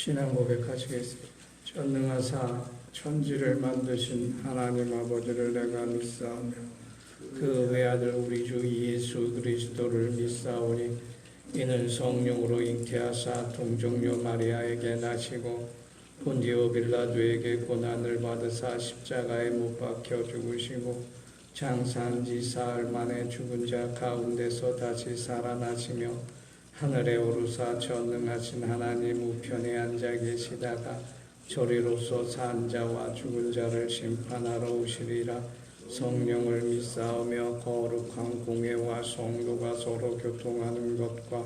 신앙 고백하시겠습니다. 전능하사 천지를 만드신 하나님 아버지를 내가 믿사오며 그 외아들 우리 주 예수 그리스도를 믿사오니 이는 성령으로 잉태하사 동정녀 마리아에게 나시고 본디오 빌라도에게 고난을 받으사 십자가에 못 박혀 죽으시고 장사한 지 사흘 만에 죽은 자 가운데서 다시 살아나시며 하늘에 오르사 전능하신 하나님 우편에 앉아 계시다가 저리로서 산 자와 죽은 자를 심판하러 오시리라. 성령을 믿사오며 거룩한 공회와 성도가 서로 교통하는 것과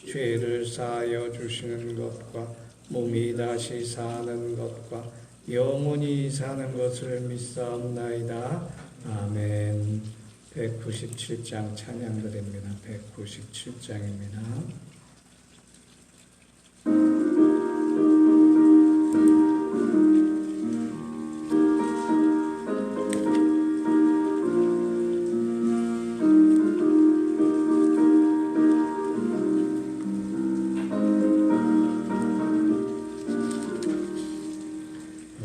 죄를 사하여 주시는 것과 몸이 다시 사는 것과 영원히 사는 것을 믿사옵나이다. 아멘. 197장 찬양드립니다. 197장입니다.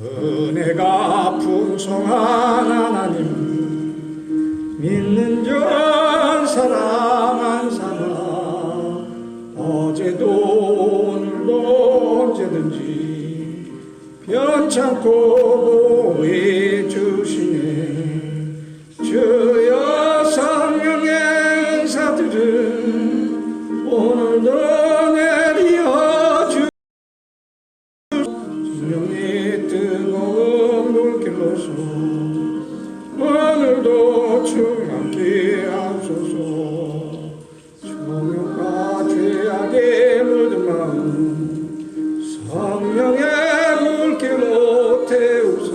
은혜가 풍성한 하나님 믿는 자 사랑한 사람 어제도 오늘도 언제든지 변찮고 보호해 주시네. 주여 성령의 은사들은 오늘도 내려 주 성령의 뜨거운 물길로서 오늘도 충만케 하소서. 종교가 죄악에 물든 마음 성령의 물길로 태우사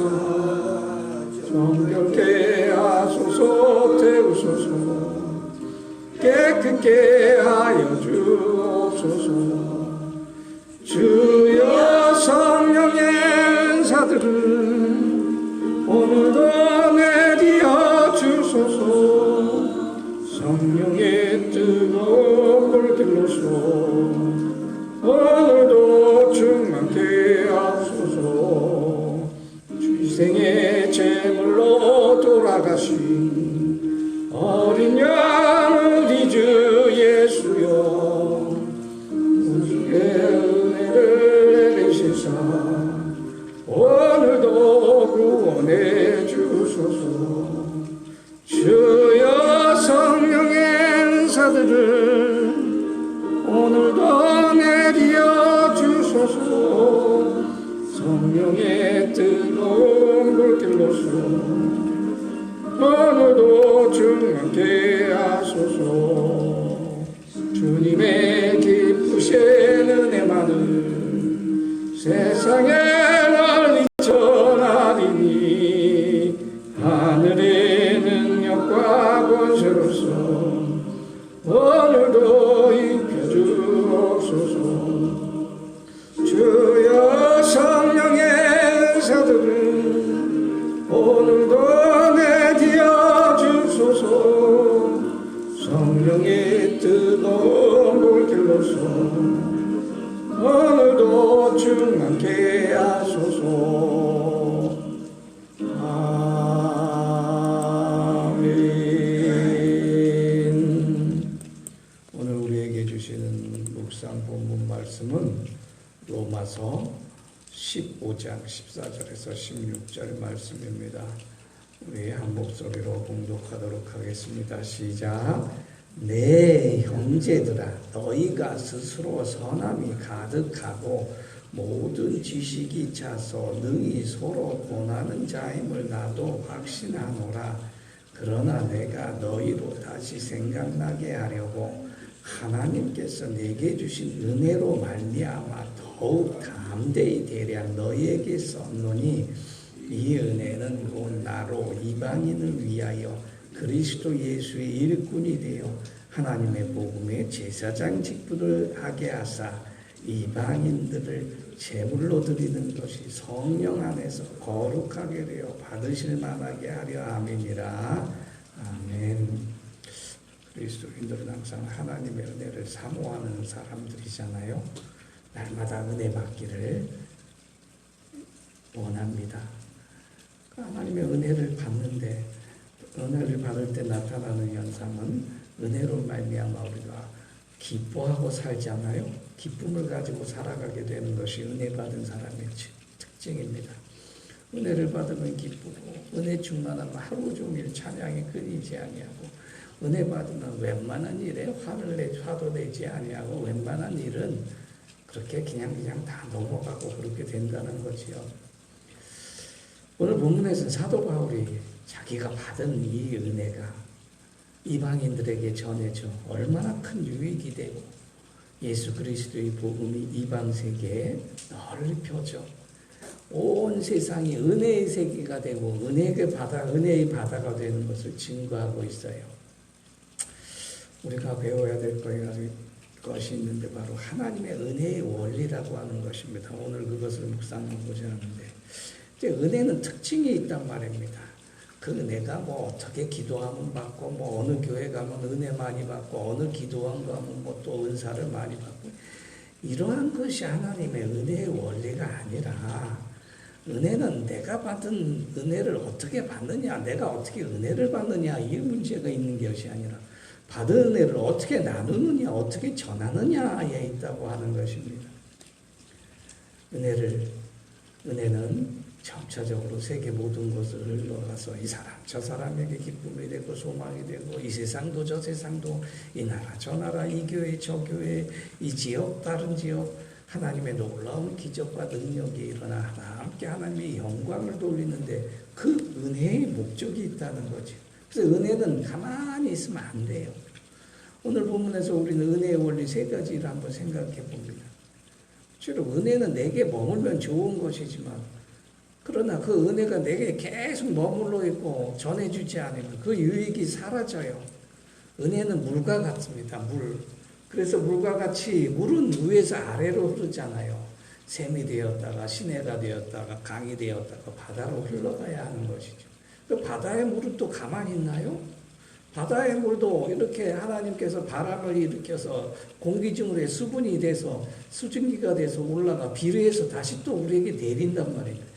정결케 하소서. 태우소서. 깨끗게 하여 주옵소서. 주여 성령의 은사들은 오늘도 내려 주소서. 성령의 뜨거운 불길로서 오늘도 충만케 하소서. 주생의 제물로 돌아가신 어린 양 우리 주 예수여 우리의 은혜를 내리시사 오늘도 구원해 주소서. 주여 성령의 은사들을 오늘도 내려 주소서. 성령의 뜨거운 불길로서 오늘도 충만케 하소서. 주님의 기쁘신 은혜만을 세상에 널리 전하리니 하늘의 능력과 권세로서 오늘도 입혀 주옵소서. 주여 성령의 은사들은 오늘도 내려 주소서. 성령의 뜨거운 불길로서 오늘도 충만케 하소서. 아멘. 오늘 우리에게 주시는 묵상 본문 말씀은 로마서 15장 14절에서 16절 말씀입니다. 우리 한 목소리로 봉독하도록 하겠습니다. 시작. 내 형제들아 너희가 스스로 선함이 가득하고 모든 지식이 차서 능히 서로 권하는 자임을 나도 확신하노라. 그러나 내가 너희로 다시 생각나게 하려고 하나님께서 내게 주신 은혜로 말미암아 더욱 담대히 대량 너희에게 썼노니 이 은혜는 곧 나로 이방인을 위하여 그리스도 예수의 일꾼이 되어 하나님의 복음의 제사장 직분을 하게 하사 이방인들을 제물로 드리는 것이 성령 안에서 거룩하게 되어 받으실 만하게 하려 함이니라. 아멘. 그리스도인들은 항상 하나님의 은혜를 사모하는 사람들이잖아요. 날마다 은혜 받기를 원합니다. 하나님의 은혜를 받는데 은혜를 받을 때 나타나는 현상은 은혜로 말미암아 우리가 기뻐하고 살잖아요. 기쁨을 가지고 살아가게 되는 것이 은혜 받은 사람의 특징입니다. 은혜를 받으면 기쁘고 은혜 충만하면 하루 종일 찬양이 끊이지 아니하고 은혜 받으면 웬만한 일에 화도 내지 아니하고 웬만한 일은 그렇게 그냥 다 넘어가고 그렇게 된다는 거지요. 오늘 본문에서는 사도 바울이 자기가 받은 이 은혜가 이방인들에게 전해져 얼마나 큰 유익이 되고 예수 그리스도의 복음이 이방 세계에 널리 펴져 온 세상이 은혜의 세계가 되고 은혜의 바다가 되는 것을 증거하고 있어요. 우리가 배워야 될 것이 있는데 바로 하나님의 은혜의 원리라고 하는 것입니다. 오늘 그것을 묵상하고자 하는데 이제 은혜는 특징이 있단 말입니다. 그 은혜가 뭐 어떻게 기도하면 받고 뭐 어느 교회 가면 은혜 많이 받고 어느 기도원 가면 뭐 또 은사를 많이 받고 이러한 것이 하나님의 은혜의 원리가 아니라 은혜는 내가 받은 은혜를 어떻게 받느냐 내가 어떻게 은혜를 받느냐 이 문제가 있는 것이 아니라 받은 은혜를 어떻게 나누느냐 어떻게 전하느냐에 있다고 하는 것입니다. 은혜는 점차적으로 세계 모든 것을 흘러가서 이 사람 저 사람에게 기쁨이 되고 소망이 되고 이 세상도 저 세상도 이 나라 저 나라 이 교회 저 교회 이 지역 다른 지역 하나님의 놀라운 기적과 능력이 일어나 함께 하나님의 영광을 돌리는데 그 은혜의 목적이 있다는 거죠. 그래서 은혜는 가만히 있으면 안 돼요. 오늘 본문에서 우리는 은혜의 원리 세 가지를 한번 생각해 봅니다. 실로 은혜는 내게 머물면 좋은 것이지만 그러나 그 은혜가 내게 계속 머물러 있고 전해주지 않으면 그 유익이 사라져요. 은혜는 물과 같습니다. 물. 그래서 물과 같이 물은 위에서 아래로 흐르잖아요. 샘이 되었다가 시내가 되었다가 강이 되었다가 바다로 흘러가야 하는 것이죠. 그 바다의 물은 또 가만히 있나요? 바다의 물도 이렇게 하나님께서 바람을 일으켜서 공기 중으로 수분이 돼서 수증기가 돼서 올라가 비례해서 다시 또 우리에게 내린단 말이에요.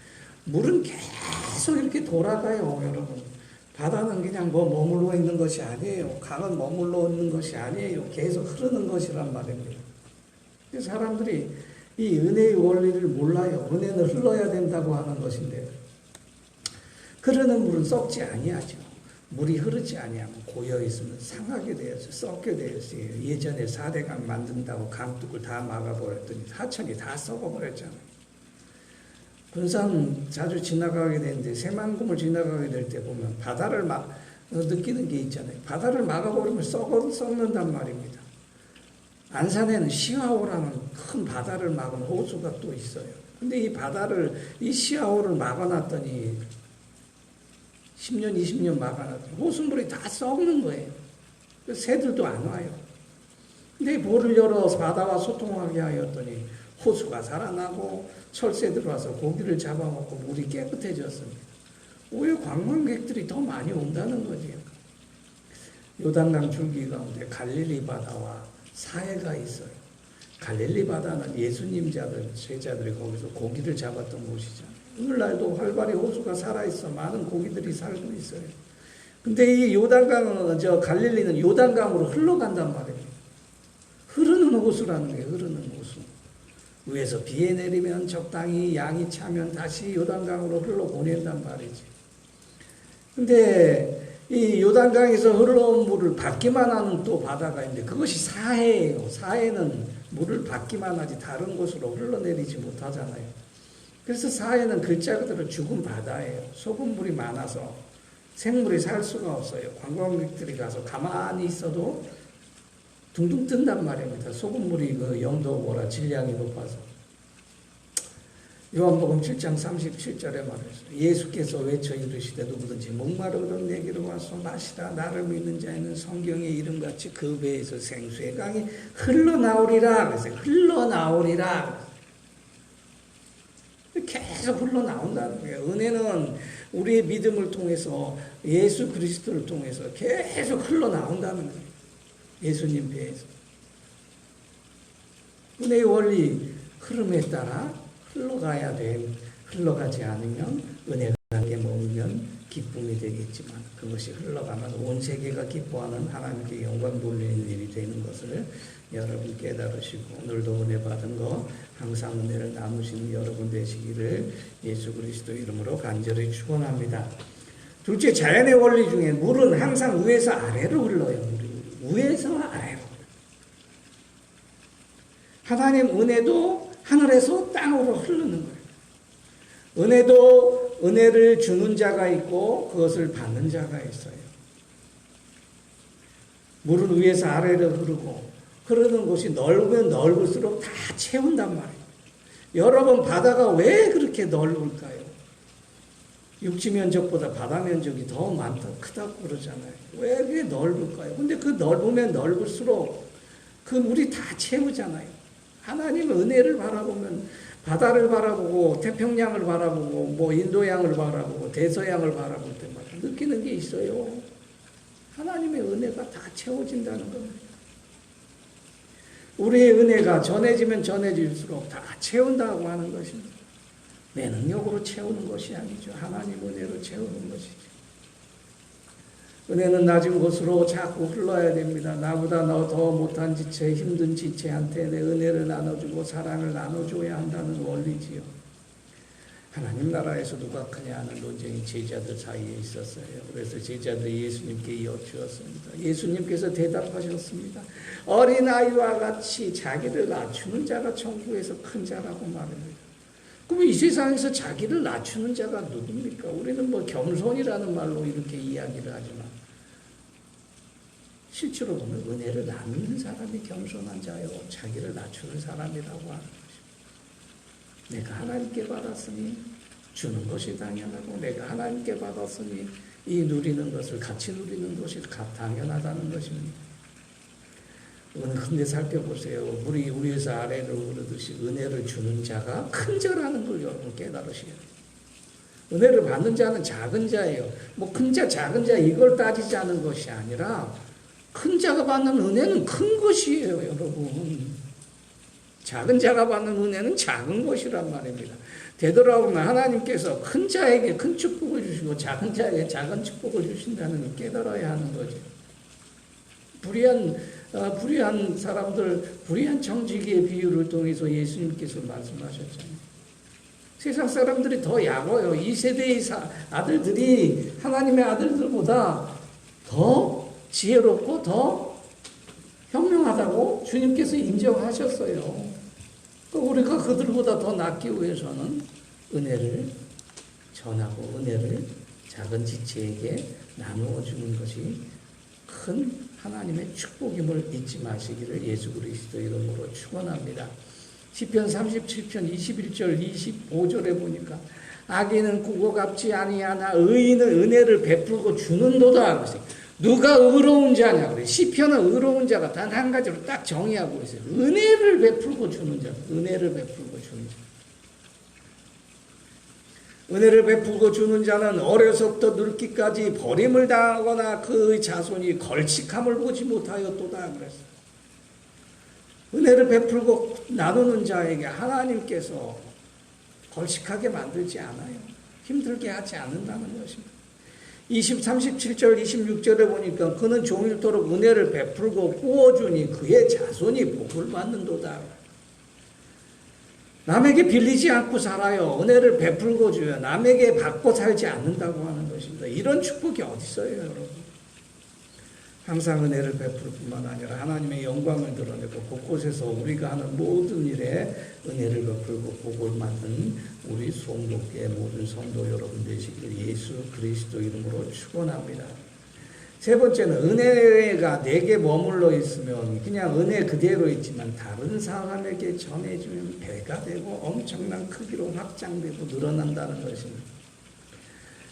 물은 계속 이렇게 돌아가요, 여러분. 바다는 그냥 머물러 있는 것이 아니에요. 강은 머물러 있는 것이 아니에요. 계속 흐르는 것이란 말입니다. 사람들이 이 은혜의 원리를 몰라요. 은혜는 흘러야 된다고 하는 것인데 흐르는 물은 썩지 아니하죠. 물이 흐르지 아니하면 고여 있으면 상하게 되었어요. 썩게 되었어요. 예전에 4대강 만든다고 강둑을 다 막아버렸더니 하천이 다 썩어버렸잖아요. 군산 자주 지나가게 되는데 새만금을 지나가게 될 때 보면 바다를 느끼는 게 있잖아요. 바다를 막아버리면 썩는단 말입니다. 안산에는 시화호라는 큰 바다를 막은 호수가 또 있어요. 근데 이 시화호를 막아놨더니 10년, 20년 막아놨더니 호수물이 다 썩는 거예요. 새들도 안 와요. 근데 볼을 열어서 바다와 소통하게 하였더니 호수가 살아나고 철새 들어와서 고기를 잡아먹고 물이 깨끗해졌습니다. 오히려 관광객들이 더 많이 온다는 거지요. 요단강 줄기 가운데 갈릴리 바다와 사해가 있어요. 갈릴리 바다는 예수님 제자들이 거기서 고기를 잡았던 곳이잖아요. 오늘날도 활발히 호수가 살아있어 많은 고기들이 살고 있어요. 근데 이 요단강은 갈릴리는 요단강으로 흘러간단 말입니다. 흐르는 호수라는 게 흐르는 호수. 위에서 비 내리면 적당히 양이 차면 다시 요단강으로 흘러보낸단 말이지. 근데 이 요단강에서 흘러온 물을 받기만 하는 또 바다가 있는데 그것이 사해예요. 사해는 물을 받기만 하지 다른 곳으로 흘러내리지 못하잖아요. 그래서 사해는 글자 그대로 죽은 바다예요. 소금물이 많아서 생물이 살 수가 없어요. 관광객들이 가서 가만히 있어도 둥둥 뜬단 말입니다. 소금물이 그 영도보다 질량이 높아서. 요한복음 7장 37절에 말했어요. 예수께서 외쳐 이르시되 누구든지 목마르거든 내게로 와서 마시라. 나를 믿는 자에는 성경의 이름같이 그 배에서 생수의 강이 흘러나오리라. 그래서 흘러나오리라. 계속 흘러나온다는 거예요. 은혜는 우리의 믿음을 통해서 예수 그리스도를 통해서 계속 흘러나온다는 거예요. 예수님 배에서. 은혜의 원리, 흐름에 따라 흘러가지 않으면 은혜가 함께 머물면 기쁨이 되겠지만 그것이 흘러가면 온 세계가 기뻐하는 하나님께 영광 돌리는 일이 되는 것을 여러분 깨달으시고 오늘도 은혜 받은 거 항상 은혜를 나누시는 여러분 되시기를 예수 그리스도 이름으로 간절히 축원합니다. 둘째, 자연의 원리 중에 물은 항상 위에서 아래로 흘러요. 위에서 아래로. 하나님 은혜도 하늘에서 땅으로 흐르는 거예요. 은혜도 은혜를 주는 자가 있고 그것을 받는 자가 있어요. 물은 위에서 아래로 흐르고 흐르는 곳이 넓으면 넓을수록 다 채운단 말이에요. 여러분 바다가 왜 그렇게 넓을까요? 육지 면적보다 바다 면적이 더 많다, 크다고 그러잖아요. 왜 그게 넓을까요? 근데 그 넓으면 넓을수록 그 물이 다 채우잖아요. 하나님의 은혜를 바라보면 바다를 바라보고 태평양을 바라보고 뭐 인도양을 바라보고 대서양을 바라볼 때마다 느끼는 게 있어요. 하나님의 은혜가 다 채워진다는 겁니다. 우리의 은혜가 전해지면 전해질수록 다 채운다고 하는 것입니다. 내 능력으로 채우는 것이 아니죠. 하나님 은혜로 채우는 것이죠. 은혜는 낮은 곳으로 자꾸 흘러야 됩니다. 나보다 더 못한 지체, 힘든 지체한테 내 은혜를 나눠주고 사랑을 나눠줘야 한다는 원리지요. 하나님 나라에서 누가 크냐 하는 논쟁이 제자들 사이에 있었어요. 그래서 제자들이 예수님께 여쭈었습니다. 예수님께서 대답하셨습니다. 어린아이와 같이 자기를 낮추는 자가 천국에서 큰 자라고 말합니다. 그럼 이 세상에서 자기를 낮추는 자가 누굽니까? 우리는 뭐 겸손이라는 말로 이렇게 이야기를 하지만 실제로 보면 은혜를 나누는 사람이 겸손한 자요. 자기를 낮추는 사람이라고 하는 것입니다. 내가 하나님께 받았으니 주는 것이 당연하고 내가 하나님께 받았으니 이 누리는 것을 같이 누리는 것이 당연하다는 것입니다. 근데 살펴보세요. 물이 위에서 아래로 흐르듯이 은혜를 주는 자가 큰 자라는 걸 여러분 깨달으셔야 돼요. 은혜를 받는 자는 작은 자예요. 뭐 큰 자, 작은 자 이걸 따지자는 것이 아니라 큰 자가 받는 은혜는 큰 것이에요, 여러분. 작은 자가 받는 은혜는 작은 것이란 말입니다. 되돌아보면 하나님께서 큰 자에게 큰 축복을 주시고 작은 자에게 작은 축복을 주신다는 걸 깨달아야 하는 거죠. 불의한 사람들, 불의한 정직의 비유를 통해서 예수님께서 말씀하셨잖아요. 세상 사람들이 더 약어요. 이 세대의 아들들이 하나님의 아들들보다 더 지혜롭고 더 현명하다고 주님께서 인정하셨어요. 우리가 그들보다 더 낫기 위해서는 은혜를 전하고 은혜를 작은 지체에게 나누어 주는 것이 큰 하나님의 축복임을 잊지 마시기를 예수 그리스도 이름으로 축원합니다. 시편 37편 21절 25절에 보니까 악인은 꾸고 갚지 아니하나 의인은 은혜를 베풀고 주는도다. 누가 의로운 자냐 그래. 시편은 의로운 자가 단 한 가지로 딱 정의하고 있어요. 은혜를 베풀고 주는 자. 은혜를 베풀고 주는 자. 은혜를 베풀고 주는 자는 어려서부터 늙기까지 버림을 당하거나 그의 자손이 걸칙함을 보지 못하였도다 그랬어요. 은혜를 베풀고 나누는 자에게 하나님께서 걸칙하게 만들지 않아요. 힘들게 하지 않는다는 것입니다. 37절 26절에 보니까 그는 종일토록 은혜를 베풀고 구워주니 그의 자손이 복을 받는도다. 남에게 빌리지 않고 살아요. 은혜를 베풀고 줘요. 남에게 받고 살지 않는다고 하는 것입니다. 이런 축복이 어디 있어요, 여러분? 항상 은혜를 베풀 뿐만 아니라 하나님의 영광을 드러내고 곳곳에서 우리가 하는 모든 일에 은혜를 베풀고 복을 받는 우리 송복교의 모든 성도 여러분 되시길 예수 그리스도 이름으로 축원합니다. 세 번째는 은혜가 내게 머물러 있으면 그냥 은혜 그대로 있지만 다른 사람에게 전해주면 배가 되고 엄청난 크기로 확장되고 늘어난다는 것입니다.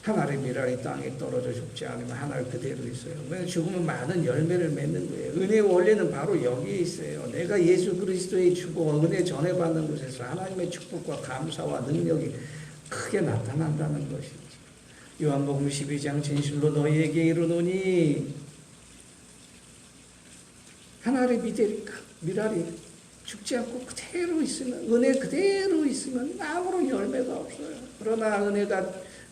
하나의 미랄이 땅에 떨어져 죽지 않으면 하나 그대로 있어요. 왜 죽으면 많은 열매를 맺는 거예요. 은혜의 원리는 바로 여기에 있어요. 내가 예수 그리스도의 축복, 은혜 전해받는 곳에서 하나님의 축복과 감사와 능력이 크게 나타난다는 것이지. 요한복음 12장 진실로 너희에게 이르노니 하나의 미랄이 죽지 않고 그대로 있으면, 은혜 그대로 있으면 아무런 열매가 없어요. 그러나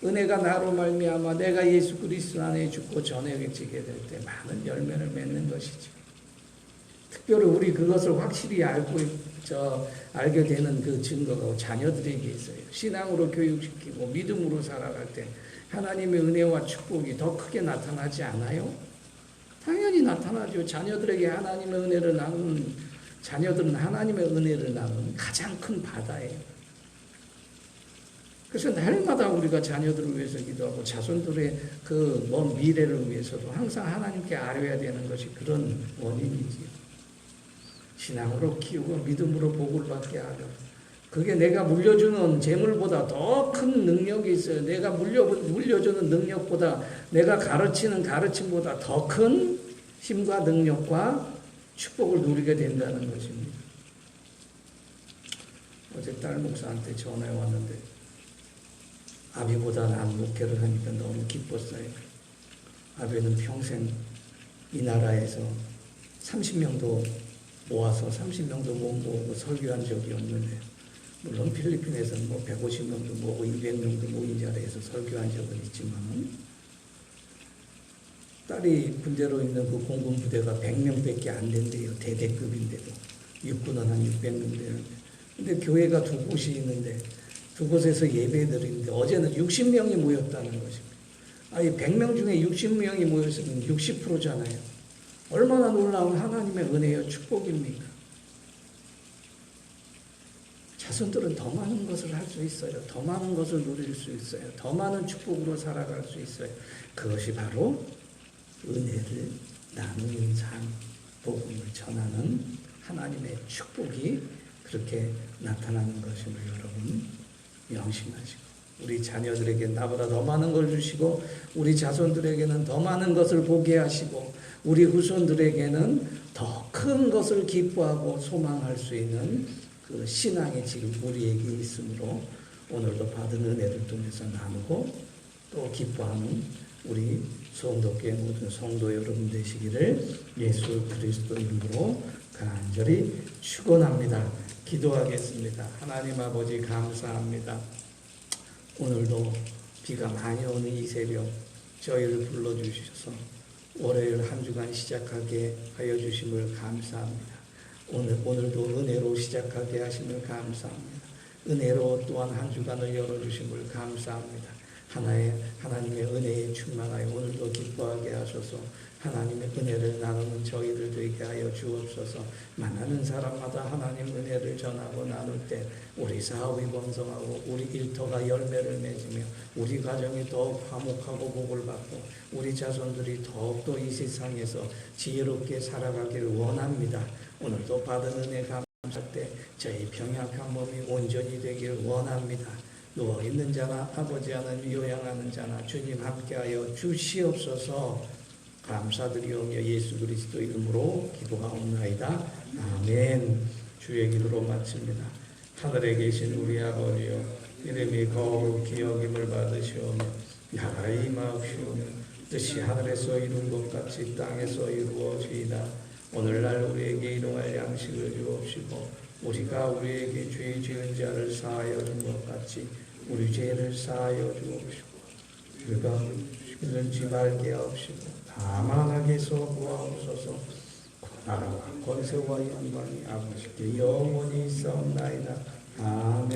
은혜가 나로 말미암아 내가 예수 그리스도 안에 죽고 전해지게 될 때 많은 열매를 맺는 것이죠. 특별히 우리 그것을 확실히 알게 되는 그 증거가 자녀들에게 있어요. 신앙으로 교육시키고 믿음으로 살아갈 때 하나님의 은혜와 축복이 더 크게 나타나지 않아요? 당연히 나타나죠. 자녀들에게 하나님의 은혜를 나누는, 자녀들은 하나님의 은혜를 나누는 가장 큰 바다예요. 그래서 날마다 우리가 자녀들을 위해서 기도하고 자손들의 그 먼 미래를 위해서도 항상 하나님께 아뢰어야 되는 것이 그런 원인이지요. 신앙으로 키우고 믿음으로 복을 받게 하려. 그게 내가 물려주는 재물보다 더 큰 능력이 있어요. 내가 물려주는 능력보다, 내가 가르치는 가르침보다 더 큰 힘과 능력과 축복을 누리게 된다는 것입니다. 어제 딸 목사한테 전화해 왔는데 아비보다 난 목회를 하니까 너무 기뻤어요. 아비는 평생 이 나라에서 30명도 모아서 30명도 못 모으고 설교한 적이 없는데, 물론 필리핀에서는 150명도 모으고 200명도 모인 자리에서 설교한 적은 있지만, 딸이 군대로 있는 그 공군부대가 100명밖에 안 된대요. 대대급인데도. 육군은 한 600명 되는데. 근데 교회가 두 곳이 있는데 두 곳에서 예배 드리는데 어제는 60명이 모였다는 것입니다. 아니 100명 중에 60명이 모였으면 60%잖아요. 얼마나 놀라운 하나님의 은혜와 축복입니까? 자손들은 더 많은 것을 할 수 있어요. 더 많은 것을 누릴 수 있어요. 더 많은 축복으로 살아갈 수 있어요. 그것이 바로 은혜를 나누는 삶, 복음을 전하는 하나님의 축복이 그렇게 나타나는 것임을 여러분 명심하시고, 우리 자녀들에게 나보다 더 많은 걸 주시고 우리 자손들에게는 더 많은 것을 보게 하시고 우리 후손들에게는 더 큰 것을 기뻐하고 소망할 수 있는 그 신앙이 지금 우리에게 있으므로 오늘도 받은 은혜를 통해서 나누고 또 기뻐하는 우리 성도교회 모든 성도 여러분 되시기를 예수 그리스도 이름으로 간절히 축원합니다. 기도하겠습니다. 하나님 아버지 감사합니다. 오늘도 비가 많이 오는 이 새벽 저희를 불러주셔서 월요일 한 주간 시작하게 하여 주심을 감사합니다. 오늘도 은혜로 시작하게 하심을 감사합니다. 은혜로 또한 한 주간을 열어주심을 감사합니다. 하나님의 은혜에 충만하여 오늘도 기뻐하게 하셔서 하나님의 은혜를 나누는 저희들 되게 하여 주옵소서. 만나는 사람마다 하나님 은혜를 전하고 나눌 때 우리 사업이 번성하고 우리 일터가 열매를 맺으며 우리 가정이 더욱 화목하고 복을 받고 우리 자손들이 더욱더 이 세상에서 지혜롭게 살아가기를 원합니다. 오늘도 받은 은혜 감사할 때 저희 병약한 몸이 온전히 되기를 원합니다. 누워있는 자나 아버지 하나님 요양하는 자나 주님 함께하여 주시옵소서. 감사드리오며 예수 그리스도 이름으로 기도하옵나이다. 아멘. 주의 기도로 마칩니다. 하늘에 계신 우리 아버지여, 이름이 거룩히 여김을 받으시오며 나라의 임하옵시오며 뜻이 하늘에서 이룬 것 같이 땅에서 이루어지이다. 오늘날 우리에게 일용할 양식을 주옵시고 우리가 우리에게 죄 지은 자를 사하여 준 것 같이 우리 죄를 사하여 주옵시고 우리가 믿는지 말게 하옵시고 다만 악에서 구하옵소서. 나라와 권세와 영광이 아버지께 영원히 있사옵나이다. 아멘.